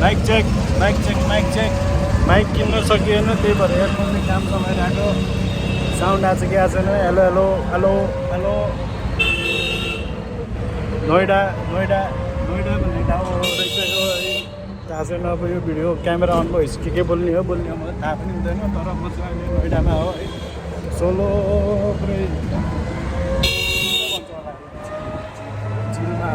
Mic check mic किन्न सकिएन त्यही भएर एयरफोनले काम चलाइरहेको साउन्ड आज के आएको छैन hello hello hello hello Noida भन्ने ठाउँ हो रहेछ यो थाहा छैन अब यो भिडियो क्यामेरा अन भएपछि के बोल्ने हो मलाई थाहा पनि हुँदैन तर म चाहिँ अहिले नोइडामा हो है सोलो पुरै चिलमा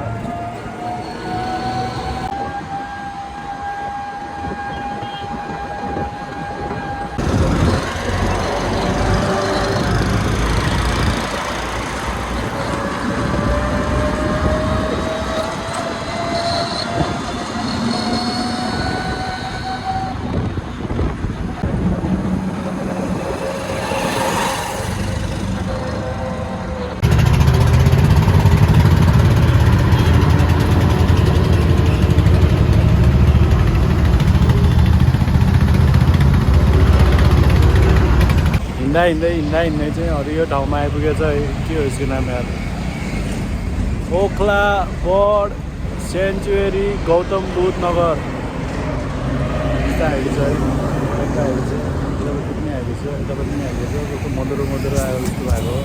हिँड्दै चाहिँ अरू यो ठाउँमा आइपुगेछ के हो यसको नाम यार ओखला बर्ड सेन्चुरी गौतम बुद्ध नगर आएको छ है यता आएको छ यतापट्टि पनि आएको छ यतापट्टि पनि आएको छ कस्तो मधुरो आएको जस्तो भएको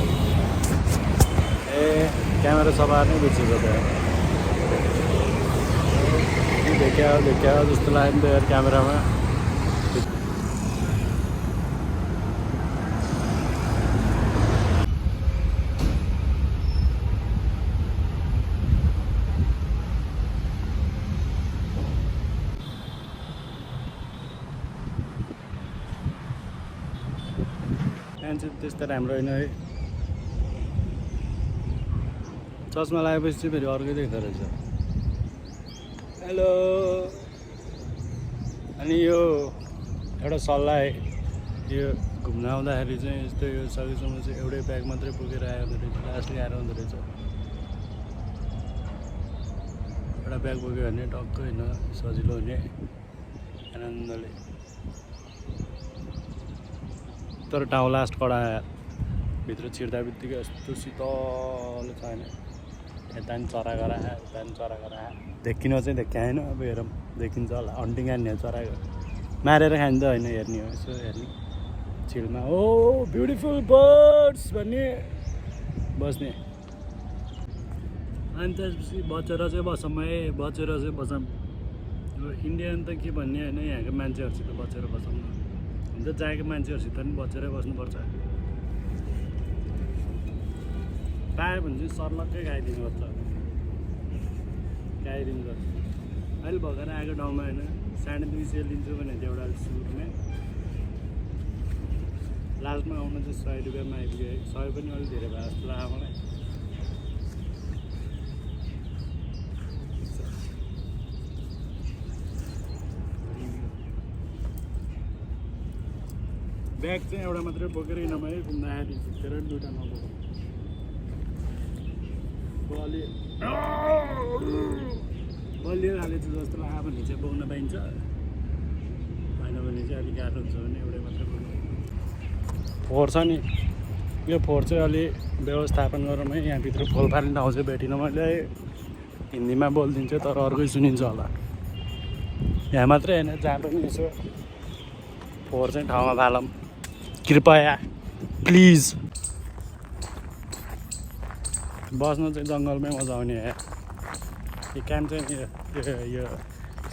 ए क्यामेरा सफा नै बिर्सेछ त्यहाँ देख्या जस्तो लाग्यो नि त यार क्यामेरामा चाहिँ त्यस्तो राम्रो होइन है चस्मा लगाएपछि चाहिँ फेरि अर्कै देख्दो रहेछ हेलो अनि यो एउटा सल्लाह यो घुम्न आउँदाखेरि चाहिँ यस्तो यो सकेसम्म चाहिँ एउटै ब्याग मात्रै बोकेर आयो हुँदो रहेछ लास्टली आएर हुँदो रहेछ एउटा ब्याग बोक्यो भने टक्क होइन सजिलो हुने आनन्दले तर ठाउँ लास्ट कडा भित्र छिर्दा बित्तिकै यस्तो शीतल छैन यता नि चरा गरा उता नि चरा गरा देखिन चाहिँ देखाएन अब हेरौँ देखिन्छ होला अन्टिङ हान्ने चराको मारेर खाने त होइन हेर्ने हो यसो हेर्ने छिलमा ओ ब्युटिफुल बर्ड्स भन्ने बस्ने अनि त्यसपछि बचेर चाहिँ बसौँ है बचेर चाहिँ बसौँ इन्डियन त के भन्ने होइन यहाँको मान्छेहरूसित बचेर बसौँ न हुन्छ जहाँको मान्छेहरूसित पनि बचेरै बस्नुपर्छ पायो भने चाहिँ सर्लक्कै खाइदिनुपर्छ अहिले भर्खर आएको ठाउँमा होइन 250 लिन्छु भने थियो एउटा सुरुमा लास्टमा आउनु चाहिँ 100 रुपियाँमा आइपुग्यो है 100 पनि अलिक धेरै भयो जस्तो लाग्यो मलाई ब्याग चाहिँ एउटा मात्रै बोकेर नभए घुम्दाखेरि झुक्केर दुइटा नबोक बलियो हालेछ जस्तो लाग्यो भने चाहिँ बोक्न पाइन्छ होइन भने चाहिँ अलिक गाह्रो हुन्छ भने एउटै मात्रै बोक्नु फोहोर छ नि यो फोहोर चाहिँ अलि व्यवस्थापन गरौँ है यहाँभित्र फोल फाल्ने ठाउँ चाहिँ भेटिनँ मैले हिन्दीमा बोलिदिन्छु तर अर्कै सुनिन्छ होला यहाँ मात्रै होइन जहाँ पनि यसो फोहोर चाहिँ ठाउँमा फालौँ कृपया प्लिज बस्नु चाहिँ जङ्गलमै मजा आउने है यो काम चाहिँ यो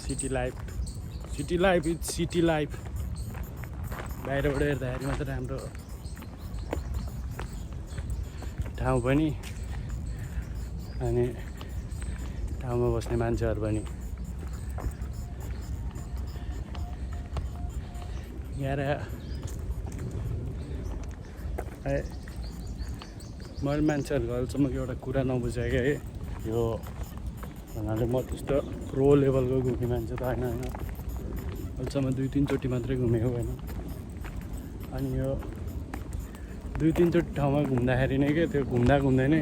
city life is city life बाहिरबाट हेर्दाखेरि मात्रै राम्रो ठाउँ पनि अनि ठाउँमा बस्ने मान्छेहरू पनि यहाँ मैले मान्छेहरूको अहिलेसम्म एउटा कुरा नबुझेँ क्या है यो भन्नाले म त्यस्तो प्रो लेभलको घुम्ने मान्छे त होइन अहिलेसम्म 2-3 चोटि मात्रै घुमेको होइन अनि यो 2-3 चोटि ठाउँमा घुम्दाखेरि नै के त्यो घुम्दै नै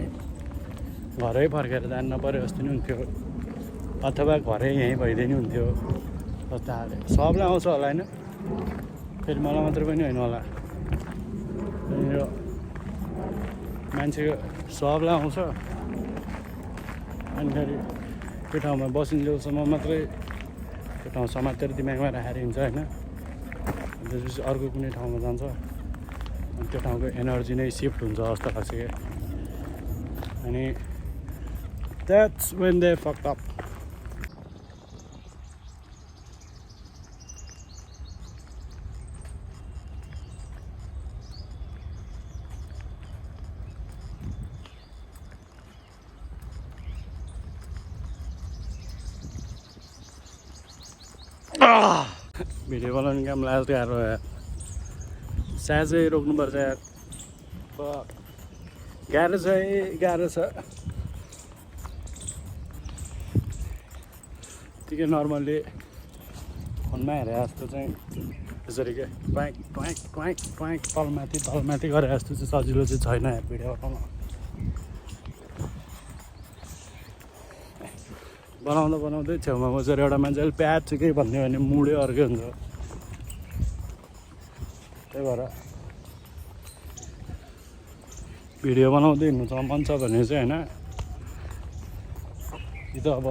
घरै फर्केर जानु नपऱ्यो जस्तो नि हुन्थ्यो अथवा घरै यहीँ भइदिए नि हुन्थ्यो जस्तो हाले सबलाई आउँछ होला होइन फेरि मलाई मात्रै पनि होइन होला अनि यो मान्छेको सबलाई आउँछ अनि फेरि त्यो ठाउँमा बसिन्जेलसम्म मात्रै त्यो ठाउँ समातेर दिमागमा राखेर हिँड्छ होइन त्यसपछि अर्को कुनै ठाउँमा जान्छ अनि त्यो ठाउँको एनर्जी नै सिफ्ट हुन्छ जस्तो लाग्छ क्या अनि that's when they fucked up video बनाउने काम लाग्छ गाह्रो साँझै रोक्नुपर्छ यार गाह्रो छ गाह्रो छ ठिकै नर्मल्ली फोनमा हेरे जस्तो चाहिँ त्यसरी के ट्वाइक ट्वाइक ट्वाइक ट्वाइक तलमाथि गरे जस्तो चाहिँ सजिलो चाहिँ छैन यार भिडियो बनाउँदै छेउमा बसेर एउटा मान्छेले प्याज चाहिँ केही भन्यो भने मुडै अर्कै हुन्छ त्यही भएर भिडियो बनाउँदै हिँड्नु छ मन छ भने चाहिँ होइन कि त अब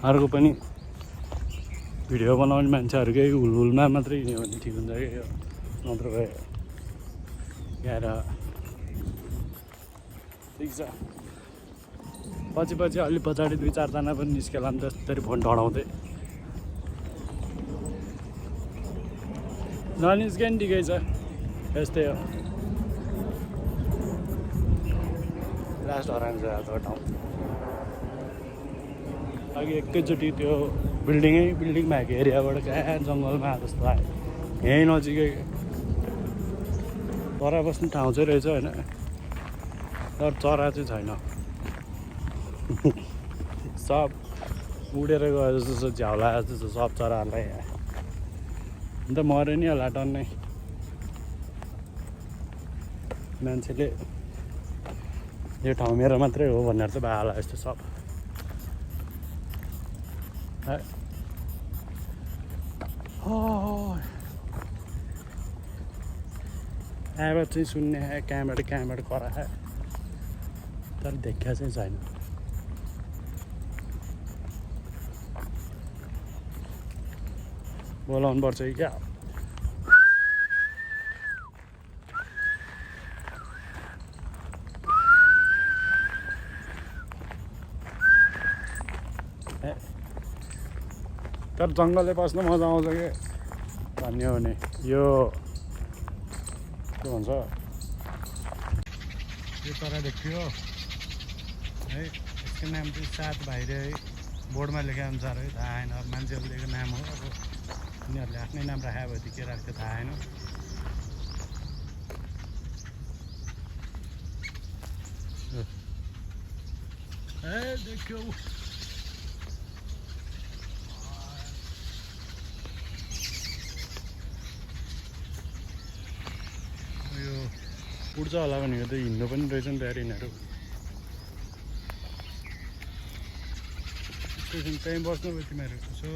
अर्को पनि भिडियो बनाउने मान्छेहरूकै हुलहुलमा मात्रै हिँड्यो भने ठिक हुन्छ क्या नत्र भए गाह्रो ठिक छ पछि अलि पछाडि 2-4 जना पनि निस्केला नि त्यसरी फोन ढडाउँदै ननिस्के नि ठिकै छ यस्तै हो लास्ट हरान्छ त्यो ठाउँ अघि एकैचोटि त्यो बिल्डिङ भएको एरियाबाट कहाँ जङ्गलमा जस्तो आयो यहीँ नजिकै चरा बस्ने ठाउँ चाहिँ रहेछ होइन तर चरा चाहिँ छैन सब उडेर गयो जस्तो झ्याउला जस्तो सब चराहरूलाई अन्त मऱ्यो नि होला टन्नै मान्छेले यो ठाउँ मेरो मात्रै हो भनेर चाहिँ भयो होला यस्तो सब आवाज चाहिँ सुन्ने कहाँबाट करा तर देखा चाहिँ छैन बोलाउनु पर्छ कि क्या तर जङ्गलले बस्न मजा आउँछ कि भन्ने हो भने यो के भन्छ यो चरा देखियो है यसको नाम चाहिँ सात भाइरे है बोर्डमा लेखे अनुसार है थाहा होइन अब मान्छेहरूले नाम हो अब उनीहरूले आफ्नै नाम राखे भए के राख्थ्यो थाहा होइन ए देखियो यो उड्छ होला भनेको त हिँड्नु पनि रहेछ नि त यार यिनीहरू एकैछिन त्यहीँ बस्नु भयो तिमीहरू यसो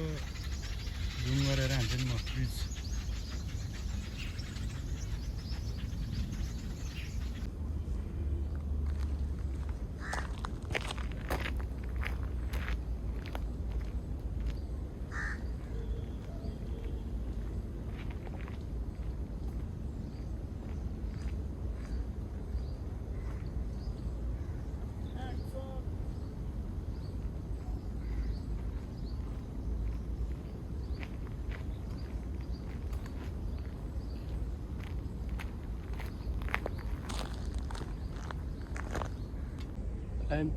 जुम गरेर हान्छ नि म प्लिज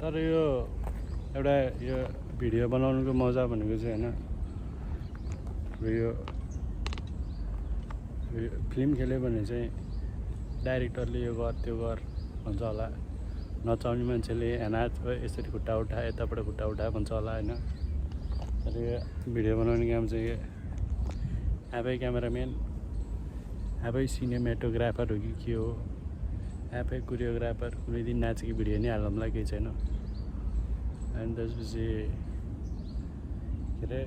तर यो एउटा यो भिडियो बनाउनुको मजा भनेको चाहिँ होइन यो फिल्म खेल्यो भने चाहिँ डाइरेक्टरले यो गर त्यो गर भन्छ होला नचाउने मान्छेले नाच यसरी खुट्टा उठा यताबाट खुट्टा उठा भन्छ होला होइन तर यो भिडियो बनाउने काम चाहिँ आफै क्यामेराम्यान आफै सिनेमेटोग्राफर हो कि के हो आफै कोरियोग्राफर कुनै दिन नाचेको भिडियो नै हाल्नुलाई केही छैन अनि त्यसपछि के अरे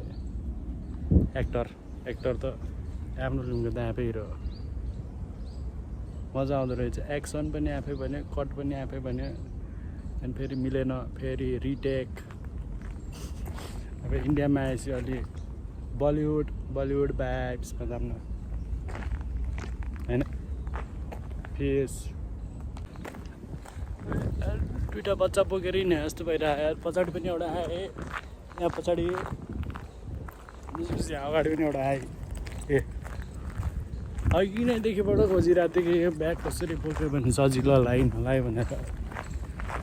एक्टर त आफ्नो फिल्मको त आफै हिरो मजा आउँदो रहेछ एक्सन पनि आफै भन्यो कट पनि आफै भन्यो अनि फेरि मिलेन फेरि रिटेक अब इन्डियामा आएपछि अलि बलिउड भाइब्समा जाऊँ न होइन फेस दुइटा बच्चा बोकेर हिँड्ने जस्तो भइरहेको पछाडि पनि एउटा आए यहाँ पछाडि अगाडि पनि एउटा आए अघि नैदेखिबाट खोजिरहेको थिएँ कि यो ब्याग कसरी बोक्यो भने सजिलो होला हिँड्नलाई भनेर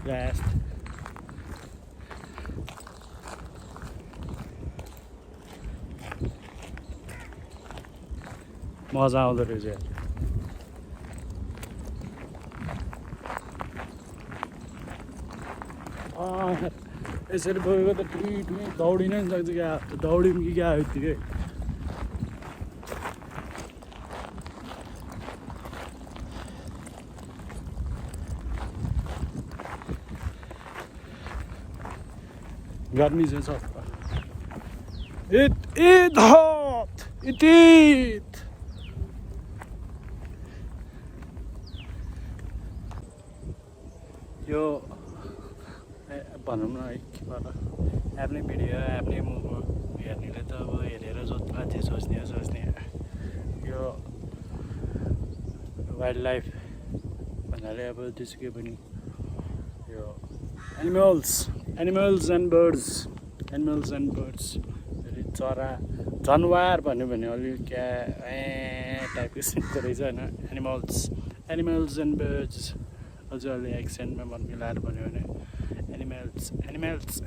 लास्ट मजा आउँदो रहेछ यसरी बोकेको त टुई दौडिन नि सक्छ क्या दौड्यौँ कि क्या यत्तिकै गर्मी चाहिँ छ यो भनौँ न है के भएर आफ्नै भिडियो आफ्नै मुभी हेर्नेले त अब हेरेर जति माथि सोच्ने यो वाइल्ड लाइफ भन्नाले अब त्यसकै पनि यो एनिमल्स एन्ड बर्ड्स चरा जनावर भन्यो भने अलिक क्या टाइपको सिक्दो रहेछ होइन एनिमल्स एन्ड बर्ड्स अझ अलि एक्सेन्टमा मिलाएर भन्यो भने एनिमल्स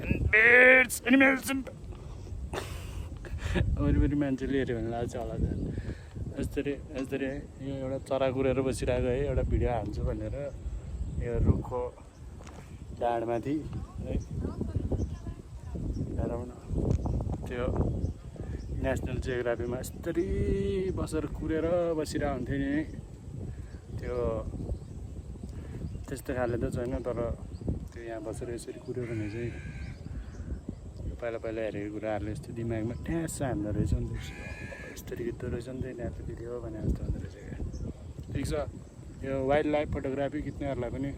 एन्ड बर्ड्स वरिपरि मान्छेले हेऱ्यो भने लाग्छ होला यस्तरी यो एउटा चरा कुरेर बसिरहेको है एउटा भिडियो हाल्छु भनेर यो रुखको डाँडमाथि है हेरौँ न त्यो नेसनल जियोग्राफीमा यस्तरी बसेर कुरेर बसिरहेको हुन्थ्यो नि त्यो त्यस्तो खाले त छैन तर त्यो यहाँ बसेर यसरी कुऱ्यो भने चाहिँ पहिला हेरेको कुराहरूले यस्तो दिमागमा ट्यास हान्दो रहेछ नि त यस्तरी गीत रहेछ नि त यिनीहरूको भिडियो भने जस्तो हुँदो रहेछ क्या ठिक छ यो वाइल्ड लाइफ फोटोग्राफी खिच्नेहरूलाई पनि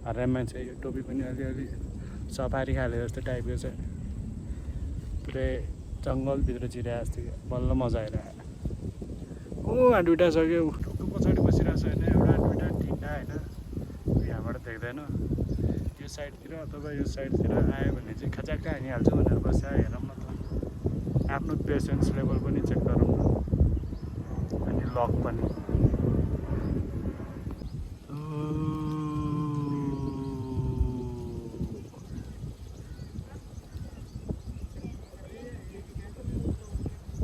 हरेक मान्छे यो टोपी पनि अलिअलि सफारी खाले जस्तो टाइपको छ पुरै जङ्गलभित्र छिरे जस्तो बल्ल मजा आइरहेको यहाँ दुइटा छ कि टुक्क पछाडि बसिरहेको छ होइन एउटा दुइटा तिनवटा होइन यहाँबाट देख्दैन यो साइडतिर अथवा यो साइडतिर आयो भने चाहिँ खचाक्क हानिहाल्छु भनेर बस्यो हेरौँ न त आफ्नो पेसेन्स लेभल पनि चेक गरौँ न अनि लक पनि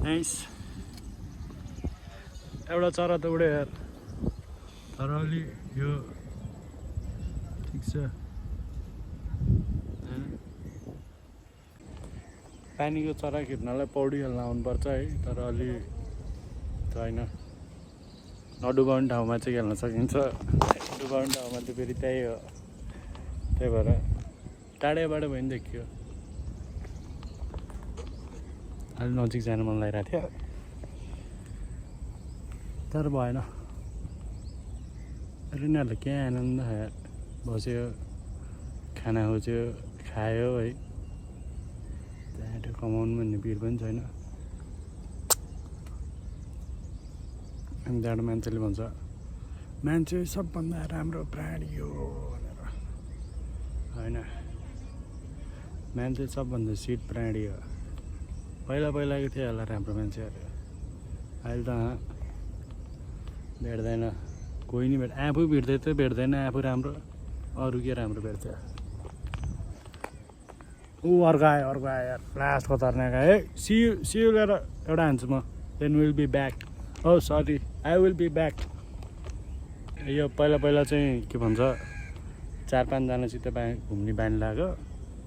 नाइस एउटा चरा त उड्यो यार तर अलि यो ठिक छ पानीको चरा खिच्नलाई पौडी खेल्न आउनुपर्छ है तर अलि छैन नडुबाउने ठाउँमा चाहिँ खेल्न सकिन्छ डुबाउने ठाउँमा त फेरि त्यही हो त्यही भएर टाढैबाट भयो नि देखियो अलि नजिक जानु मन लागिरहेको थियो तर भएन यिनीहरूले क्या आनन्द बस्यो खाना खोज्यो खायो है त्यहाँ कमाउनु भन्ने भिड पनि छैन अनि त्यहाँबाट मान्छेले भन्छ मान्छे सबभन्दा राम्रो प्राणी हो भनेर होइन मान्छे सबभन्दा सिट प्राणी हो पहिलाको थियो होला राम्रो मान्छेहरू अहिले त भेट्दैन कोही नि आफू भेट्दै त भेट्दैन आफू राम्रो अरू के राम्रो भेट्छ अर्को आयो यार लास्ट खतरनाक है सियु लिएर एउटा हान्छु म then will be back sorry I will be back यो पहिला चाहिँ के भन्छ 4-5जनासित घुम्ने बानी लाग्यो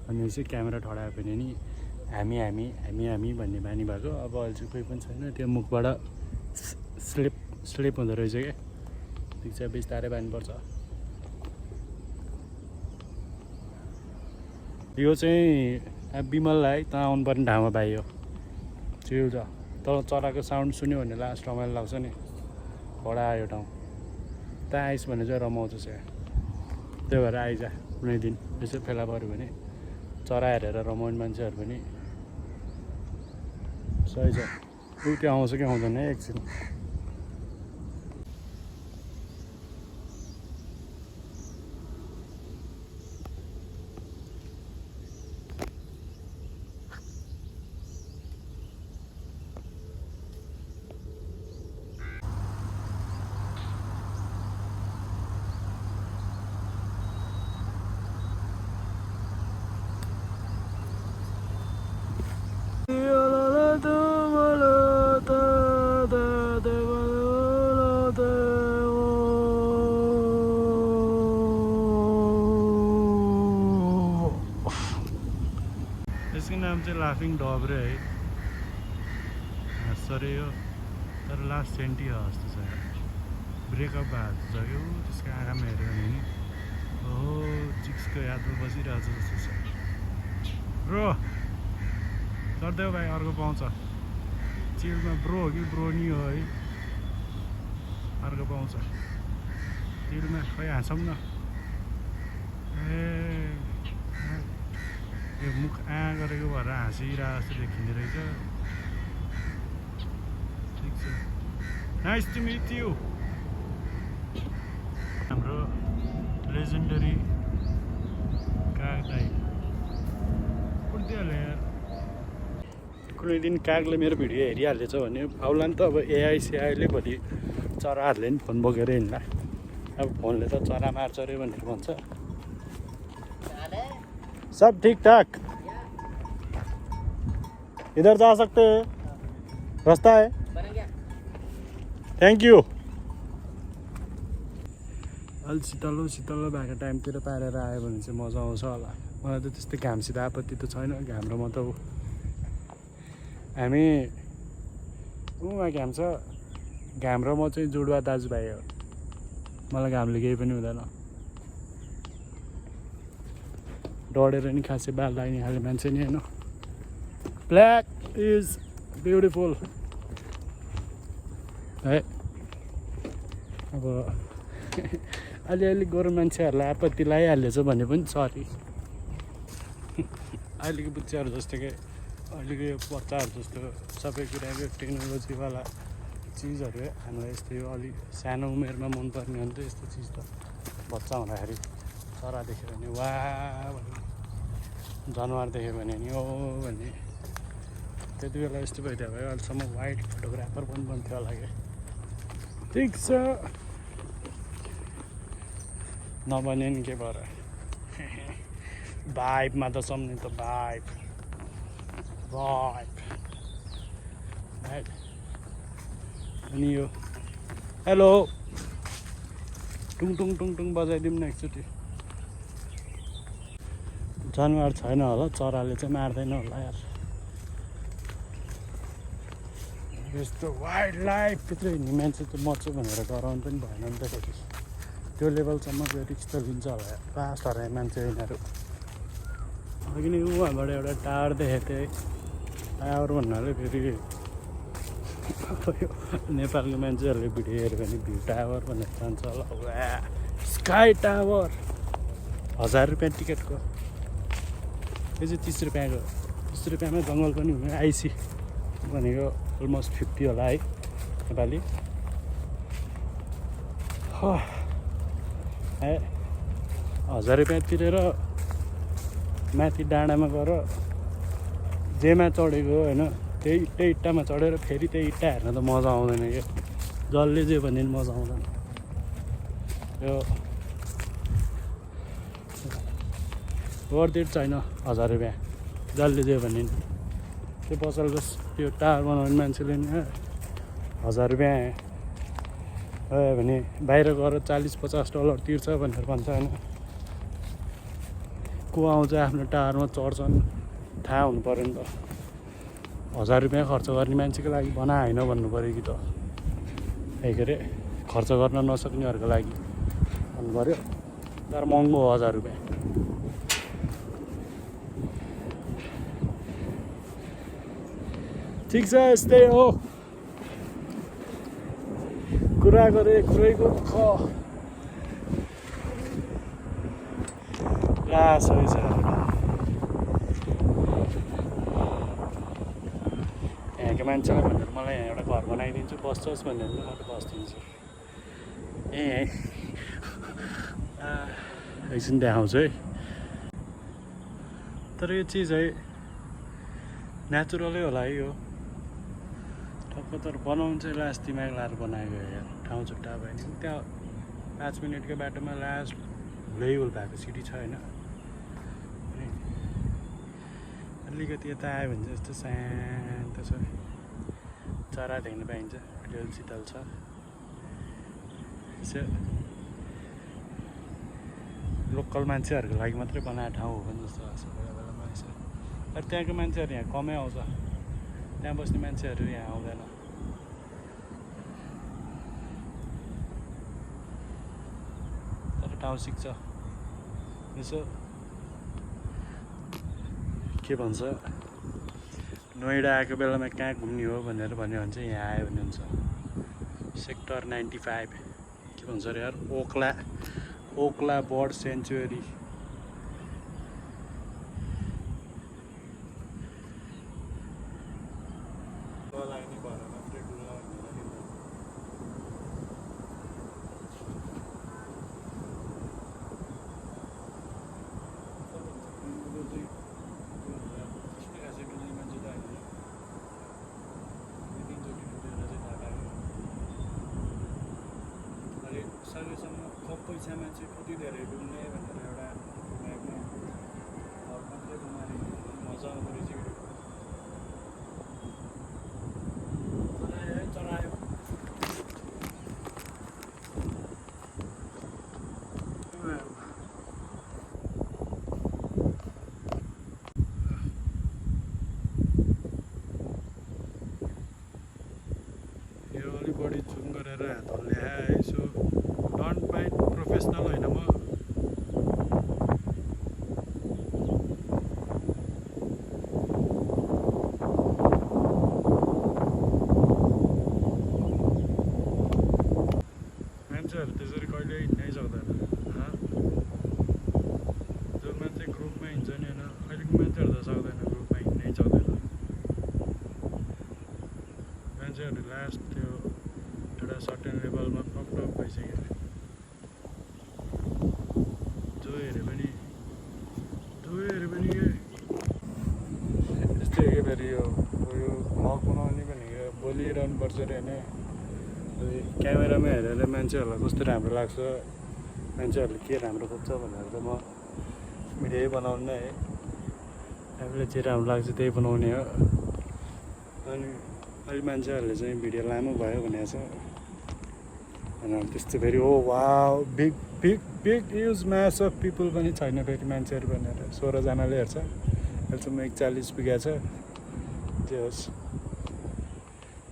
अनि यसो क्यामेरा ठडायो भने नि हामी भन्ने बानी भएको अब अहिले चाहिँ कोही पनि छैन त्यो मुखबाट स्लिप हुँदो रहेछ क्या ठिक छ बिस्तारै बान्नुपर्छ यो चाहिँ बिमललाई त आउनुपर्ने ठाउँमा पाइयो चिल छ तर चराको साउन्ड सुन्यो भने लास्ट रमाइलो लाग्छ नि बडा आयो ठाउँ त आइस भने चाहिँ रमाउँछ चाहिँ त्यही भएर आइज कुनै दिन यसो फेला पऱ्यो भने चरा हेरेर रमाउने मान्छेहरू पनि सही छ ऊ त्यो आउँछ कि आउँदैन है एकछिन यसको नाम चाहिँ लाफिङ डबरे है हाँस्छ यो तर लास्ट सेन्टी जस्तो छ ब्रेकअप भएको छ यो त्यसको आँखामा हेऱ्यो भने नि ओहो चिक्सको यादमा बसिरहेको छ जस्तो छ ब्रो चढ्दै भाइ अर्को पाउँछ चिलमा ब्रो हो कि ब्रो नि हो है अर्को पाउँछ चिलमा खै हाँसौँ न ए यो मुख गरेको भएर हाँसिरहेको जस्तो देखिँदो रहेछ ठिक छ नाइस टु मिट यु हाम्रो लेजेन्डरी काग दाइ उड्दिहाल्यो यार कुनै दिन कागले मेरो भिडियो हेरिहालेछ भने आउला नि त अब एआई सिआईले भोलि चराहरूले नि फोन बोकेर हिँड्ला अब फोनले त चरा मार्छ अरे भनेर भन्छ सब ठीक ठाक इधर जा सकते हैं रास्ता है थैंक यू अलि शीतलो शीतलो भएको टाइमतिर पारेर आयो भने चाहिँ मजा आउँछ होला मलाई त त्यस्तै घामसित आपत्ति त छैन घाम र म त हामी उहाँ घाम छ घाम र म चाहिँ जुडुवा दाजुभाइ हो मलाई घामले केही पनि हुँदैन डढेर नि खासै बाल लाग्ने खाले मान्छे नि होइन ब्ल्याक इज ब्युटिफुल है अब अलिअलि गोरु मान्छेहरूलाई आपत्ति लगाइहालेछ भने पनि सरी अहिलेको बुच्चाहरू जस्तो कि अहिलेको यो बच्चाहरू जस्तो सबै कुराको टेक्नोलोजीवाला चिजहरू हामीलाई यस्तो यो अलिक सानो उमेरमा मनपर्ने हो नि त यस्तो चिज त बच्चा हुँदाखेरि चरा देख्यो भने वा भन्ने जनावर देख्यो भने नि ओ भन्ने त्यति बेला यस्तो भइदियो भयो अहिलेसम्म वाइल्ड फोटोग्राफर पनि बन्थ्यो होला क्या ठिक छ नबने नि के भएर भाइबमा त सम्झने त भाइब अनि यो हेलो टुङ टुङ टुङ टुङ बजाइदिउँ न एकचोटि जनावर छैन होला चराले चाहिँ मार्दैन होला यार यस्तो वाइल्ड लाइफ भित्र हिँड्ने मान्छे त मर्छ भनेर गराउनु पनि भएन नि त फेरि त्यो लेभलसम्म त्यो रिक्स त लिन्छ होला फास्ट हराए मान्छे यिनीहरू अघि नै उहाँबाट एउटा टावर देखेको थिएँ टावर भन्नाले फेरि नेपालको मान्छेहरूले भिडियो हेऱ्यो भने भ्यू टावर भनेर जान्छ होला वा स्काई टावर 1000 रुपियाँ टिकटको यो चाहिँ 30 रुपियाँको 30 रुपियाँमा जङ्गल पनि हुने आइसी भनेको अलमोस्ट 50 होला है नेपाली है 1000 रुपियाँ तिरेर माथि डाँडामा गएर जेमा चढेको होइन त्यही इट्टामा चढेर फेरि त्यही इट्टा हेर्न त मजा आउँदैन क्या जसले जे भने पनि मजा आउँदैन यो वर्थ इट छैन 1000 रुपियाँ जसले जे भने नि त्यो पसलको त्यो टावर बनाउने मान्छेले नि 1000 रुपियाँ भयो भने बाहिर गएर 40-50 डलर तिर्छ भनेर भन्छ होइन को आउँछ आफ्नो टावरमा चढ्छन् थाहा हुनु पऱ्यो नि त 1000 रुपियाँ खर्च गर्ने मान्छेको लागि बना होइन भन्नु पऱ्यो कि त के अरे खर्च गर्न नसक्नेहरूको लागि भन्नु पऱ्यो तर महँगो हो 1000 रुपियाँ ठिक छ यस्तै हो कुरा गरे कुरैको दुःख लास होइछ यहाँको मान्छेलाई भनेर मलाई यहाँ एउटा घर बनाइदिन्छु बस्छस् भनेर म त बस्दिन्छु एकछिन देखाउँछु है तर यो चिज है नेचुरलै होला है यो ठक्क तर बनाउनु चाहिँ लास्ट दिमाग लाएर बनाएको यार ठाउँ छुट्टा भयो नि त्यहाँ 5 मिनटको बाटोमा लास्ट हुलै भएको सिटी छ होइन अलिकति यता आयो भने चाहिँ यस्तो शान्त छ चरा देख्न पाइन्छ रेल शीतल छ यसो लोकल मान्छेहरूको लागि मात्रै बनाएको ठाउँ हो भने जस्तो लाग्छ बेला बेलामा यसो तर त्यहाँको मान्छेहरू यहाँ कमै आउँछ त्यहाँ बस्ने मान्छेहरू यहाँ आउँदैन तर ठाउँ सिक्छ यसो के भन्छ नोइडा आएको बेलामा कहाँ घुम्ने हो भनेर भन्यो भने चाहिँ यहाँ आयो भने हुन्छ सेक्टर 95 के भन्छ अरे यार ओखला बर्ड सेन्चुरी सकेसम्म कम पैसामा चाहिँ कति धेरै डुल्ने भनेर एउटा ब्यागमा घर मात्रै बनाएर मजा आउँदो रहेछ चरायो यो अलिक बढी जुम गरेर हात ल्याए यसो डन्ट माइन्ड प्रोफेसनल होइन म मान्छेहरू त्यसरी कहिले हिँड्नै सक्दैन जो मान्छे ग्रुपमा हिँड्छ नि होइन अहिलेको मान्छेहरू त सक्दैन ग्रुपमा हिँड्नै सक्दैन मान्छेहरू लास्ट त्यो एउटा सर्टेन लेभलमा फकटक भइसक्यो जो हेऱ्यो भने यस्तै के फेरि यो भ्लग बनाउने भनेको बोलिरहनुपर्छ अरे होइन क्यामेरामा हेरेर मान्छेहरूलाई कस्तो राम्रो लाग्छ मान्छेहरूले के राम्रो खोज्छ भनेर त म भिडियो बनाउनु नै है आफूलाई जे राम्रो लाग्छ त्यही बनाउने हो अनि अहिले मान्छेहरूले चाहिँ भिडियो लामो भयो भनेको छ अनि त्यस्तो फेरि oh wow big huge mass of people पनि छैन फेरि मान्छेहरू भनेर 16 जनाले हेर्छ अहिलेसम्म 41 पुगेको छ त्यो होस्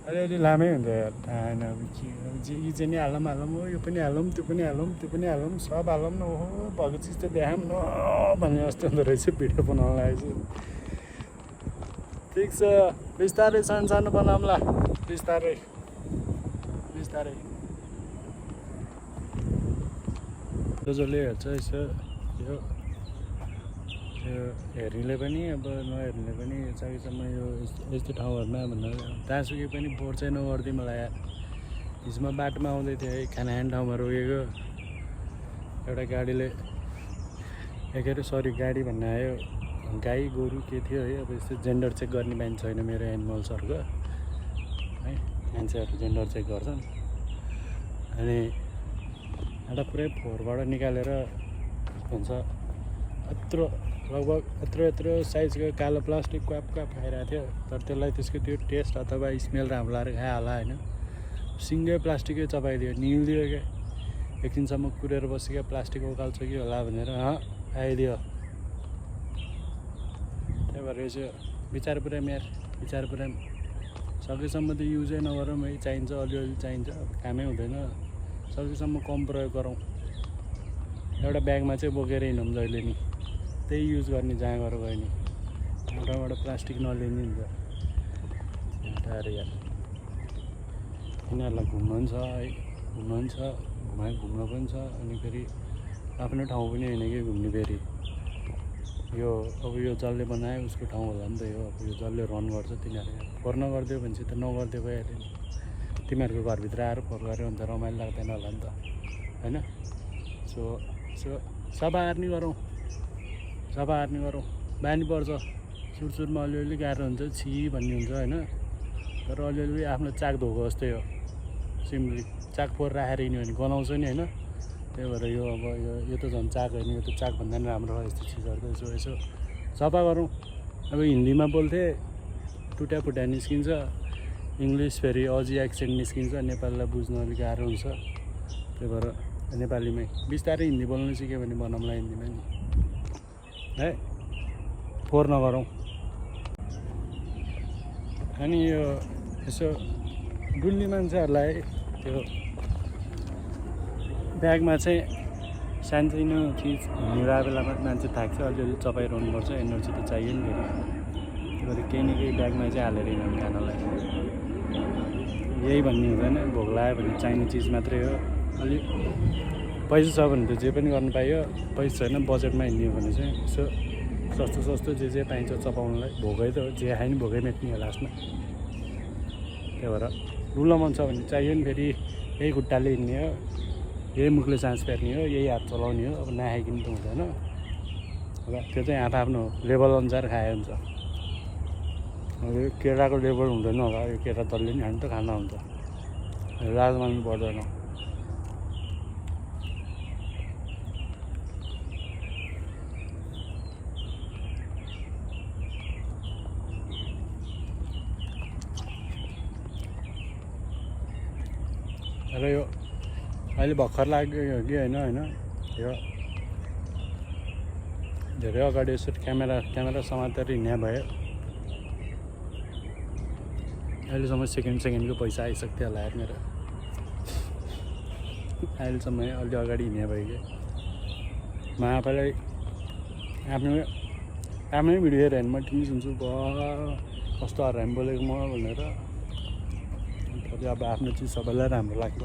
अलिअलि लामै हुन्छ यार थाहा छैन यी चाहिँ नि हालौँ हो यो पनि हालौँ त्यो पनि हालौँ सब हालौँ न ओहो भएको चिज त देखाऊँ न भन्ने जस्तो हुँदो रहेछ भिडियो बनाउन लागेको ठिक छ बिस्तारै सानो बनाउँला बिस्तारै जसले हेर्छ यसो यो हेर्नेले पनि अब नहेर्ने पनि सकेसम्म यो यस्तो ठाउँहरूमा भन्दा जहाँसुकै पनि बोर चाहिँ नगर्दै मलाई यार हिजोमा बाटोमा आउँदै थिएँ है खाना खाने ठाउँमा रोकेको एउटा गाडीले के अरे सरी गाडी भन्न आयो गाई गोरु के थियो है अब यस्तो जेन्डर चेक गर्ने मान्छे छैन मेरो एनिमल्सहरूको है मान्छेहरू जेन्डर चेक गर्छन् अनि एउटा पुरै फोहोरबाट निकालेर भन्छ लगभग यत्रो साइजको कालो प्लास्टिक क्वाप खाइरहेको थियो तर त्यसलाई त्यसको त्यो टेस्ट अथवा स्मेल राम्रो लागेर खायो होला होइन सिङ्गै प्लास्टिकै चपाइदियो निल्दियो क्या एकछिनसम्म कुरेर बस्यो क्या प्लास्टिक उकाल्छ कि होला भनेर आइदियो त्यही भएर चाहिँ विचार पुरा सकेसम्म त युजै नगरौँ है चाहिन्छ अलिअलि चाहिन्छ कामै हुँदैन सकेसम्म कम प्रयोग गरौँ एउटा ब्यागमा चाहिँ बोकेर हिँडौँ जहिले नि त्यही युज गर्ने जहाँ गएर गयो नि एउटाबाट प्लास्टिक नलिने हुन्छ अरे यार यिनीहरूलाई घुम्नु पनि छ है घुम्न पनि छ अनि फेरि आफ्नो ठाउँ पनि होइन कि घुम्ने फेरि यो अब यो जसले बनायो उसको ठाउँ होला नि त यो। अब यो जसले रन गर्छ तिनीहरू फोहोर नगरिदियो भने चाहिँ त नगरिदियो भइहाल्यो नि। तिमीहरूको घरभित्र आएर फोहोर गऱ्यो भने त रमाइलो लाग्दैन होला नि त होइन। सो सो सफा आर्नी गरौँ, सफा आर्नी गरौँ। बानी पर्छ सुरुमा अलिअलि गाह्रो हुन्छ, छि भन्ने हुन्छ होइन। तर अलिअलि आफ्नो चाक धोको जस्तै हो सिम्पली। चाक फोहोर राखेर हिँड्यो भने गनाउँछ नि होइन। त्यही भएर यो अब यो त झन् चाक होइन, यो त चाकभन्दा पनि राम्रो हो यस्तो चिजहरू त। यसो सफा गरौँ। अब हिन्दीमा बोल्थे टुटा फुटा निस्किन्छ, इङ्ग्लिस फेरि अझै एक्सेन्ट निस्किन्छ, नेपालीलाई बुझ्न अलिक गाह्रो हुन्छ। त्यही भएर नेपालीमै बिस्तारै हिन्दी बोल्न सिक्यो भने बनाउँला हिन्दीमा नि है। फोहोर नगरौँ। अनि यो यसो डुल्ने मान्छेहरूलाई त्यो ब्यागमा चाहिँ सानसानो चिज हिँडिरहेको बेलामा मान्छे थाक्छ, अलिअलि चपाइरहनुपर्छ, एनर्जी त चाहियो नि फेरि। त्यही भएर केही न केही ब्यागमा चाहिँ हालेर हिँड्नु खानालाई यही भन्ने हुँदैन। भोक लाग्यो भने चाहिने चिज मात्रै हो। अलिक पैसा छ भने त जे पनि गर्नु पाइयो, पैसा छैन बजेटमा हिँड्यो भने चाहिँ यसो सस्तो सस्तो जे पाइन्छ चपाउनलाई। भोकै त हो, जे खायो नि भोकै मेट्ने हो लास्टमा। त्यही भएर डुल्न मन छ भने चाहियो नि फेरि। यही खुट्टाले हिँड्ने हो, यही मुखले सास फेर्ने हो, यही हात चलाउने हो। अब नखाइकन त हुँदैन। अब त्यो चाहिँ आफ्नो लेभल अनुसार खाए हुन्छ। अब यो केराको लेभल हुँदैन होला, यो केरा डल्ले नि खानु त खाना हुन्छ, लाज मान्नु पर्दैन। र यो अहिले भर्खर लाग्यो कि होइन यो धेरै अगाडि यसरी क्यामेरा समातेर हिँड्ने भयो। अहिलेसम्म सेकेन्डको पैसा आइसक्थ्यो होला यार मेरो। अहिलेसम्म अलि अगाडि हिँड्ने भयो कि म आफैलाई आफ्नै भिडियो हेरेँ भने म टिभी सुन्छु कस्तो हरामी बोलेको म भनेर। अब आफ्नो चिज सबैलाई राम्रो लाग्छ।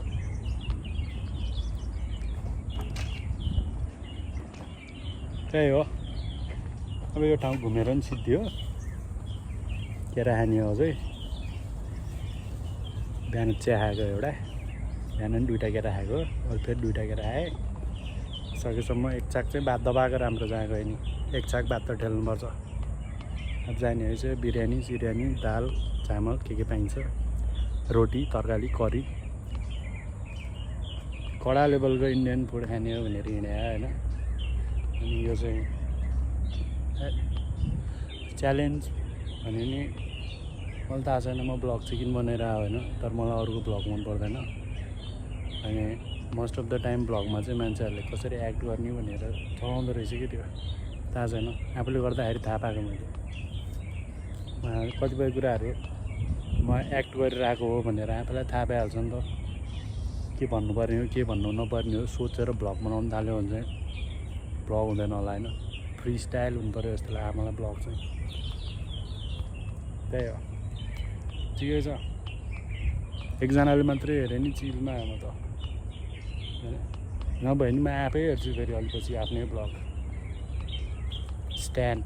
त्यही हो। अब यो ठाउँ घुमेर पनि सिद्धियो। केरा खाने हो अझै। बिहान चिया खाएको एउटा, बिहान पनि 2टा केरा खाएको, अहिले फेरि 2टा केरा खाएँ। सकेसम्म एक चाक चाहिँ भात दबाएको राम्रो जहाँ गयो नि। एक चाक भात त ठेल्नुपर्छ। अब जाने हो चाहिँ बिरयानी सिरयानी दाल चामल के पाइन्छ, रोटी तरकारी करी, कडा लेभलको इन्डियन फुड खाने हो भनेर हिँडे होइन। अनि यो चाहिँ च्यालेन्ज भने नि मलाई थाहा छैन। म ब्लग चाहिँ किन बनाएर आयो होइन, तर मलाई अरूको ब्लग मन पर्दैन। अनि मोस्ट अफ द टाइम ब्लगमा चाहिँ मान्छेहरूले कसरी एक्ट गर्ने भनेर चलाउँदो रहेछ कि त्यो थाहा छैन। आफूले गर्दाखेरि थाहा पाएको मैले। कतिपय कुराहरू म एक्ट गरेर आएको हो भनेर आफूलाई थाहा पाइहाल्छ नि त। के भन्नुपर्ने हो के भन्नु नपर्ने हो सोचेर भ्लग बनाउनु थाल्यो भने चाहिँ भ्लग हुँदैन होला होइन। फ्री स्टाइल हुनु पऱ्यो जस्तो लाग्यो मलाई ब्लग चाहिँ। त्यही हो, ठिकै छ। एकजनाले मात्रै हेरेँ नि चिलमा म त होइन। नभए नि म आफै हेर्छु फेरि अलिपछि आफ्नै blog stand.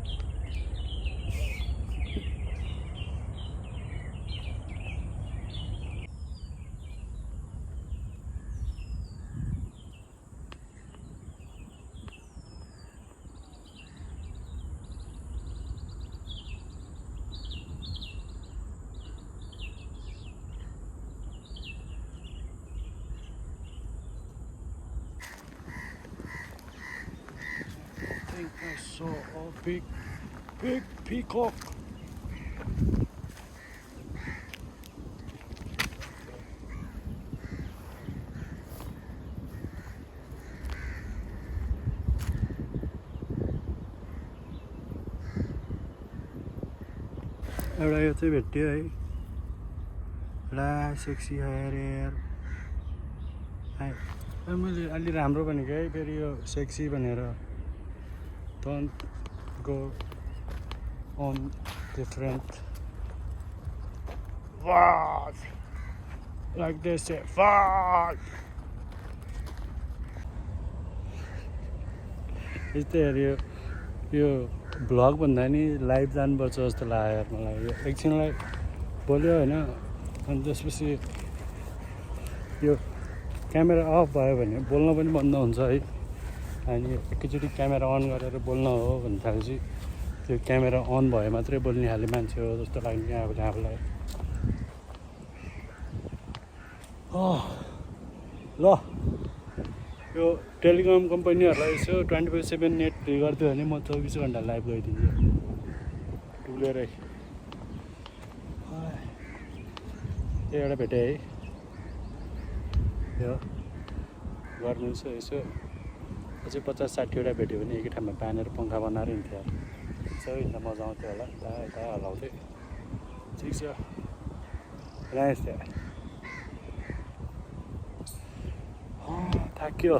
I saw a big peacock. एउटा यो चाहिँ भेट्यो है, ला सेक्सी हेयर मैले अलि राम्रो भनेको है। फेरि यो सेक्सी भनेर don't go on different fuck like they say fuck. यस्तै हेऱ्यो यो भ्लग भन्दा नि लाइभ जानुपर्छ जस्तो लाग्यो यार मलाई। एकछिनलाई बोल्यो होइन, अनि त्यसपछि यो क्यामेरा अफ भयो भने बोल्न पनि बन्द हुन्छ है। अनि एकैचोटि क्यामेरा अन गरेर बोल्न हो भने थालेपछि त्यो क्यामेरा अन भए मात्रै बोल्ने खाले मान्छे हो जस्तो लाग्ने आफूलाई। ल यो टेलिकम कम्पनीहरूलाई यसो 24/7 नेट फ्री गरिदियो भने म 24 घन्टा लाइभ गइदिन्छु टुलेरै। त्यो एउटा भेटेँ है, यो गर्नु यसो अझै 50-60वटा भेट्यो भने एकै ठाउँमा बाँधेर पङ्खा बनाएर हिँड्थ्यो यार। सबैभन्दा मजा आउँथ्यो होला, यता हल्लाउँथ्यो। ठिक छ, राखेँ त्यहाँ। थाक्यो।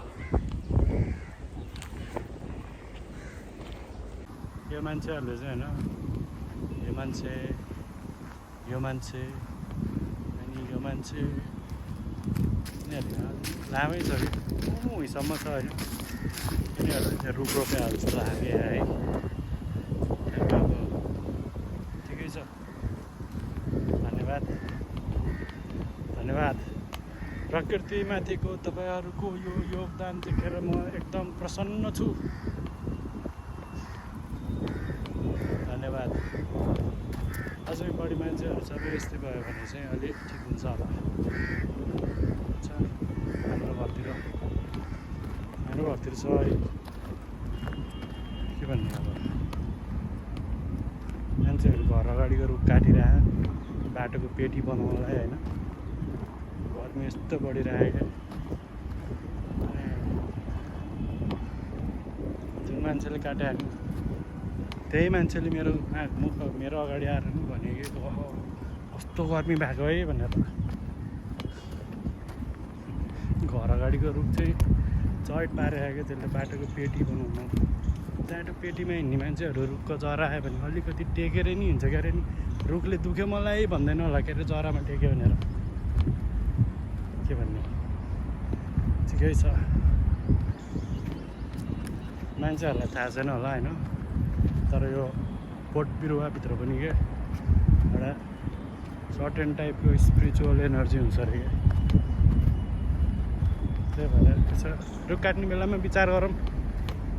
यो मान्छेहरूले चाहिँ होइन, यो मान्छे अनि यो मान्छे यिनीहरू लामै छ कि हिसाबमा छ होइन। यिनीहरूले चाहिँ रुख रोपे जस्तो लाग्यो है। ठिकै छ, धन्यवाद। प्रकृतिमाथिको तपाईँहरूको यो योगदान देखेर म एकदम प्रसन्न छु। धन्यवाद। अझै बढी मान्छेहरू सबै यस्तै भयो भने चाहिँ अलिक ठिक हुन्छ होला। हाम्रो घरतिर छ है, के भन्ने अब, मान्छेहरू घर अगाडिको रुख काटिरहे बाटोको पेटी बनाउनलाई होइन। घरमा यस्तो बढिरहेको जुन मान्छेले काट्यो नि त्यही मान्छेले मेरो अगाडि आएर नि भन्यो कि कस्तो गर्मी भएको है भनेर। घर अगाडिको रुख चाहिँ चट पारिरहेको त्यसले बाटोको पेटी बनाउनु। बाटो पेटीमा हिँड्ने मान्छेहरू रुखको जरा आयो भने अलिकति टेकेर नि हिँड्छ क्या अरे नि। रुखले दुख्यो मलाई भन्दैन होला के अरे जरामा टेक्यो भनेर। के भन्ने, ठिकै छ। मान्छेहरूलाई थाहा छैन होला होइन, तर यो बोट बिरुवाभित्र पनि के एउटा सर्टेन टाइपको स्पिरिचुअल एनर्जी हुन्छ अरे क्या। त्यही भएर त्यसो रुख काट्ने बेलामा विचार गरौँ।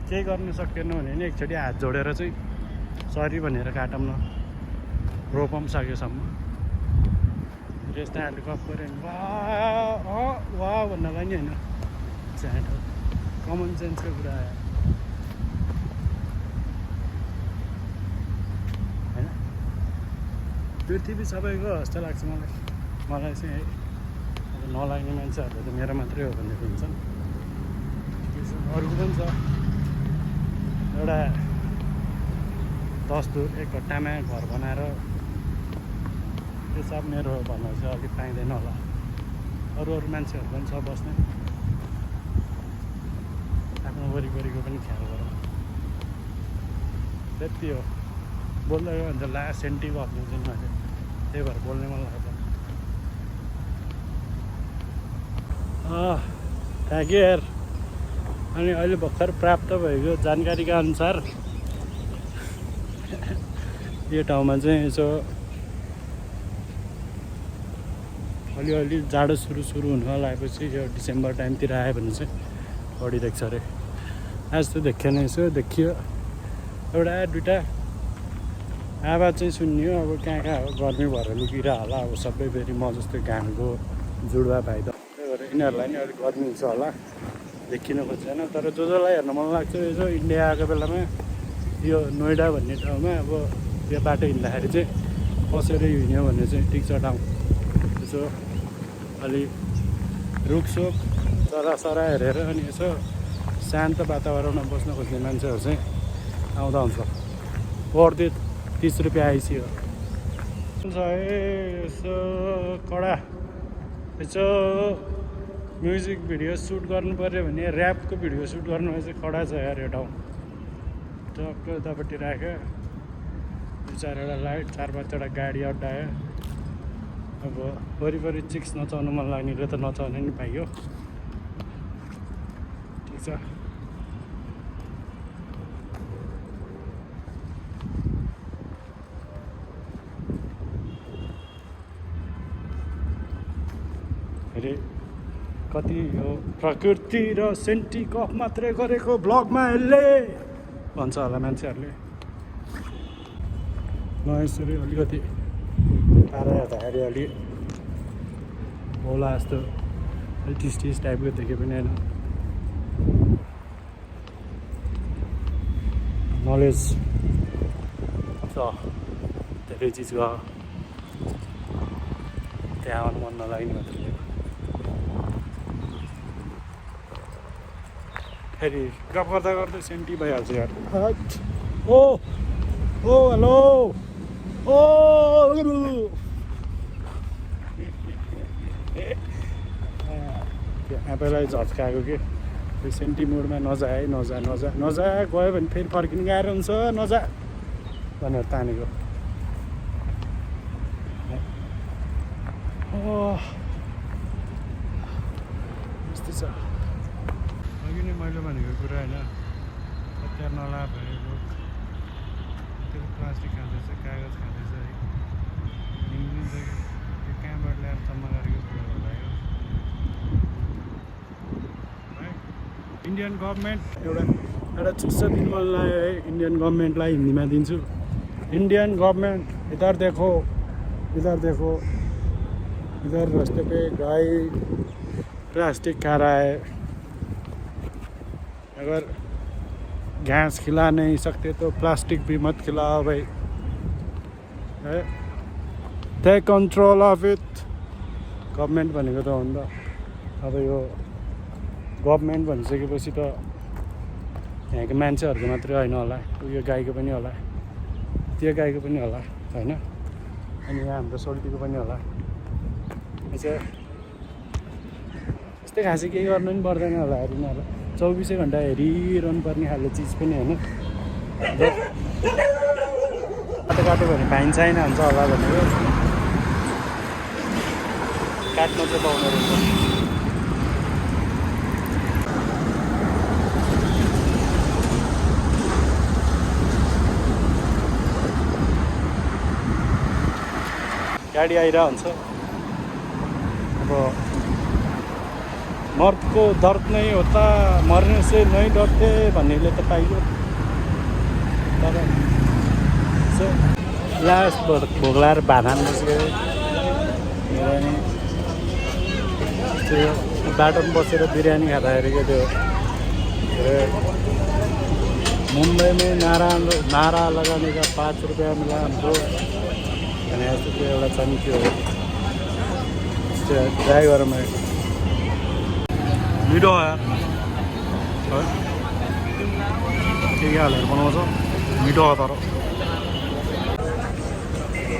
केही गर्नु सकेन भने नि एकचोटि हात जोडेर चाहिँ सरी भनेर काटौँ न, रोपौँ सकेसम्म। यस्ताहरूले गफ गऱ्यो भने वा भन्नलाई नि होइन, चाँडो कमन सेन्सको कुरा आयो होइन। पृथ्वी सबैको जस्तो लाग्छ मलाई चाहिँ है। अब नलाग्ने मान्छेहरूले त मेरो मात्रै हो भन्ने हुन्छन्। अरूको पनि छ एउटा दस्तुर, एक घट्टामा घर बनाएर त्यो सब मेरो भन्नु चाहिँ अलिक पाइँदैन होला। अरू मान्छेहरू पनि छ बस्ने। आफ्नो वरिपरिको पनि ख्याल गरौँ, त्यति हो। बोल्दै गयो भने त सेन्टी भनिदिन्छ नि मैले, त्यही भएर बोल्ने मन लाग्छ। थाक्यो यार। अनि अहिले भर्खर प्राप्त भएको जानकारीका अनुसार यो ठाउँमा चाहिँ यसो अलिअलि जाडो सुरु हुन लागेपछि यो डिसेम्बर टाइमतिर आयो भने चाहिँ बढी देख्छ अरे। आज त देखेन, यसो देखियो एउटा दुइटा आवाज चाहिँ सुन्यो। अब कहाँ गर्मी भएर लुकिरह होला। अब सबै फेरि म जस्तै घामको जुडुवा भाइ त, त्यही भएर यिनीहरूलाई नि अलिक गर्मी हुन्छ होला, देखिन खोज्दैन। तर जसलाई हेर्न मन लाग्छ यसो इन्डिया आएको बेलामा यो नोइडा भन्ने ठाउँमा अब यो बाटो हिँड्दाखेरि चाहिँ कसरी हिँड्यो भने चाहिँ ठिक छ ठाउँ। यसो अलि रुखसोख चरासरा हेरेर अनि यसो शान्त वातावरणमा बस्न खोज्ने मान्छेहरू चाहिँ आउँदा हुन्छ। पर डे 30 रुपियाँ आइसी हो। यसो कडा यसो म्युजिक भिडियो सुट गर्नु पऱ्यो भने, ऱ्यापको भिडियो सुट गर्नुमा चाहिँ कडा छ यार यो ठाउँ। टक्क उतापट्टि राख्यो, 2-4वटा लाइट, 4-5वटा गाडी अड्डायो। अब वरिपरि चिक्स नचाउनु मन लाग्नेले त नचाउने नि पाइयो। ठिक छ। अरे कति यो प्रकृति र सेन्टी कफ मात्रै गरेको ब्लगमा यसले भन्छ होला मान्छेहरूले। न यसरी अलिकति टाढा हेर्दाखेरि अलि होला जस्तो अलिक टिस टाइपको देखे पनि होइन। नलेज छ धेरै चिजको, त्यहाँ आउनु मन नलाग्ने मात्रै। फेरि गफ गर्दा गर्दै सेन्टी भइहाल्छ यार। ओ ओ हेलो ओ आफैलाई झस्काएको कि त्यो सेन्टी मुडमा नजा है, नजा नजा नजा, गयो भने फेरि फर्किनु गाह्रो हुन्छ, नजा भनेर तानेको। यस्तो छ अघि नै मैले भनेको कुरा होइन। हतियार नला भएको त्यो प्लास्टिक खाँदैछ, कागज खाँदैछ है, निम्लिन्छ कि त्यो कहाँबाट ल्याएर जम्मा गरेको कुरो होला यो है। इन्डियन गभर्मेन्ट एउटा चिज दिन मन लाग्यो है, इन्डियन गभर्मेन्टलाई हिन्दीमा दिन्छु। इंडियन गवर्नमेंट इधर देखो, इधर देखो, इधर रास्ते पे गाय प्लास्टिक खा रहा है। अगर घास खिला नहीं सकते तो प्लास्टिक भी मत खिलाओ भाई। Take control of it. Government भनेको त हो नि त। अब यो गभर्नमेन्ट भनिसकेपछि त यहाँको मान्छेहरूको मात्रै होइन होला, यो गाईको पनि होला, त्यो गाईको पनि होला होइन, अनि यहाँ हाम्रो सोल्टीको पनि होला। यस्तै खासै केही गर्नु पनि पर्दैन होला यिनीहरू, 24 घन्टा हेरिरहनु पर्ने खाले चिज पनि होइन। बाटो काट्यो भने फाइन छैन हुन्छ होला भनेको काट्नु चाहिँ पाउँदो रहेछ। गाडी आइरह हुन्छ। अब मर्द को दर्द नहीं होता, मरने से नहीं डरते भन्नेले त पाइयो। तर लास्ट भोग लाएर भात बसेको त्यो बाटोमा बसेर बिरयानी खाँदाखेरिको त्यो मुंबई में नारा लगाने का 5 रुपया मिला हमको भने जस्तो त्यो एउटा चम्क्यो हो। ट्राई गरौँ मिठो हो यार, के हालेर बनाउँछ मिठो हो तर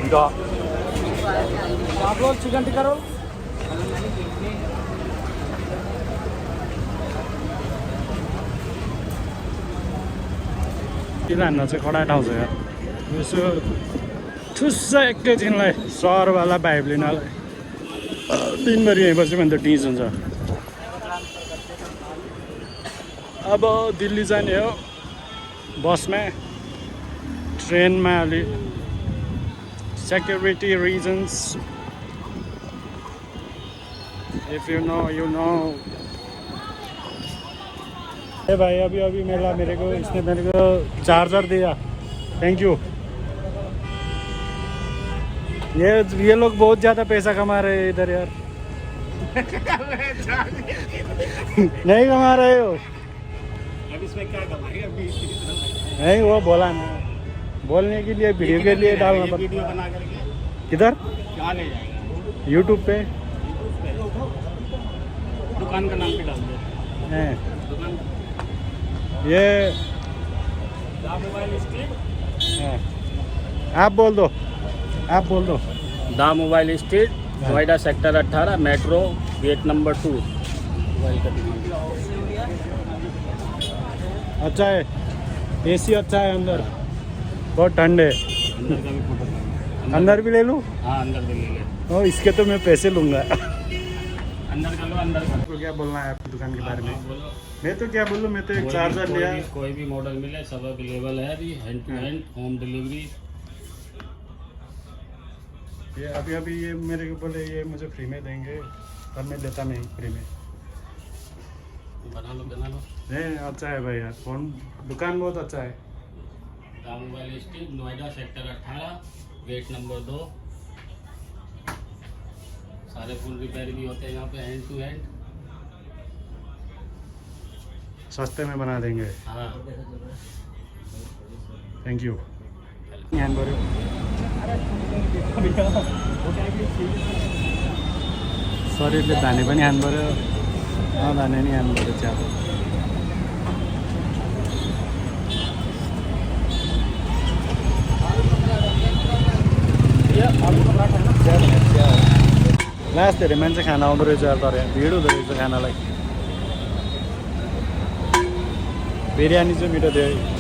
मिठो। आप लोग चिकन टिक्का रोल किन हान्न चाहिँ कडा ठाउँ छ यार। यसो ठुस्स एकैछिनलाई सहरवाला भाइब लिनलाई दिनभरि यहीँ बस्यो भने त टिज हुन्छ। अब दिल्ली जाने हो बसमा, ट्रेनमा अलि security reasons, if you know you know. ए भाई अभी मिला मेरे को, इसने मेरे को चार्जर दिया, थैंक यू। ये लोग बहुत ज़्यादा पैसा कमा रहे हैं इधर यार। नहीं कमा रहे हो अब इसमें क्या कमाएंगे अभी? नहीं वो बोला ना, बोलने के लिए वीडियो के लिए डालना पड़ता। वीडियो बना करके किधर क्या ले जाएगा? यूट्यूब पे दुकान का नाम पे डाल दो। दुकान ये मोबाइल स्ट्रीट, आप बोल दो, आप बोल दो। The mobile street, Noida sector 18, metro gate number 2। अच्छा है, एसी अच्छा है अंदर, बहुत ठंड है। अंदर भी ले लूँ? हाँ अंदर भी ले ले। ओ इसके तो मैं पैसे लूँगा। अंदर कर लो, अंदर कर लो। आपको क्या बोलना है आपकी दुकान के बारे में? बोलो। मैं तो क्या बोलूँ, मैं तो एक चार्जर लिया। कोई भी मॉडल मिले सब अवेलेबल है अभी, hand to hand home delivery. ये अभी ये मेरे को बोले ये मुझे फ्री में देंगे, घर में देता नहीं फ्री में। बना लो नहीं अच्छा है भाई यार, फोन दुकान बहुत अच्छा है। Mobile street Noida sector 18 gate number 2। सारे फुल रिपेयर भी होते हैं यहाँ पे, हैंड टू हैंड। सस्ते में बना देंगे। हाँ थैंक यू। ह्यान्ड बऱ्यो शरीरले धाने पनि ह्यान्ड बऱ्यो, नधाने नि ह्यान्ड बऱ्यो च्याप। लास्ट धेरै मान्छे खाना आउँदो रहेछ यार, तर यहाँ भिड हुँदो रहेछ खानालाई। बिरयानी चाहिँ मिठो थियो।